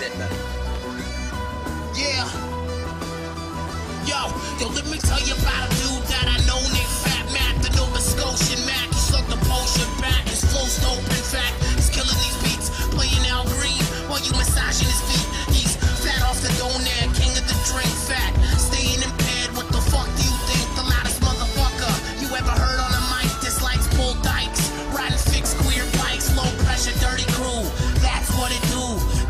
it, man. Yeah. Yo, let me tell you about a dude that I know named Fat Mac, the Nova Scotian Mac. He slugged the potion back, his flow's dope, in fact. He's killing these beats, playing Al Green while you massaging his feet. He's fat off the donair, king of the drink, fat. Staying impaired, what the fuck do you think? The loudest motherfucker you ever heard on a mic. Dislikes bull dykes, riding fixed queer bikes, low pressure, dirty crew. That's what it do.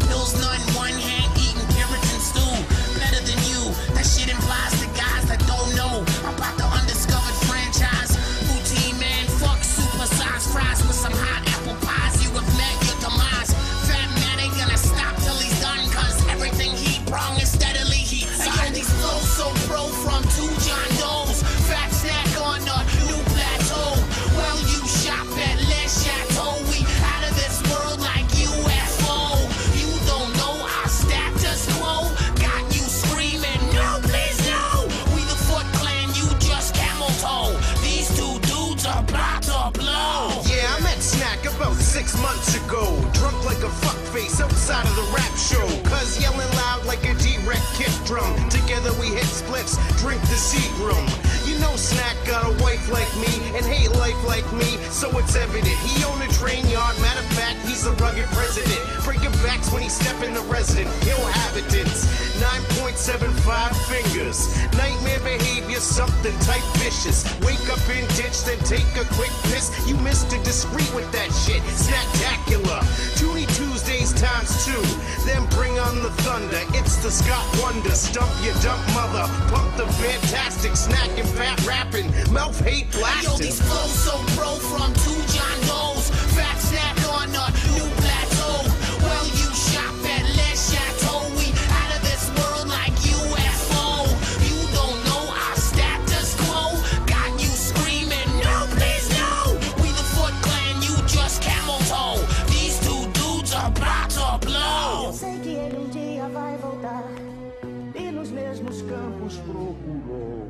Pills, none, one hand, eating Puritan stew. Better than you, that shit implies to guys that don't know about the undiscovered franchise. Routine man, fuck supersized fries with some hot apple pies. You have met your demise. Fat man ain't gonna stop till he's done, cause everything he brung is steadily heats. Hey, these flows so pro from two John Doe's. Fat snack on a new plateau. Well, you shop at Les Chateau. We out of this world like UFO. You don't know our status quo. Got you screaming, no, please, no. We the Foot Clan, you just camel toe. These two dudes are about to blow. Yeah, I met Snack about 6 months ago. Drunk like a fuckface outside of the rap show. Cuz yelling loud like a D-Rec kick drum. Together we hit splits, drink the Seagram. You know Snack got a wife like me and hate life like me, so it's evident. He own a train yard, matter of fact, he's a rugged president. Breaking backs when he step in the resident. Inhabitants, 9.75 fingers. Nightmare behavior, something type vicious. Wake up in ditch, then take a quick piss. You Mr. Discreet with that shit. Snacktacular. Toonie Tuesdays times 2. Then bring on the thunder. It's the Scott Wonder. Stump your dump mother. Pump the fantastic. Snacking, fat rapping. Mouth hate blasting. Yo, these flows so pro from two John Doe's. Fat snack on a new plateau. Well, you shop at Les Chateau. We out of this world like UFO. You don't know our status quo. Got you screaming, no, please, no. We the Foot Clan, you just camel toe. These two dudes are about to blow. Eu sei que ele dia vai voltar e nos mesmos campos procurou.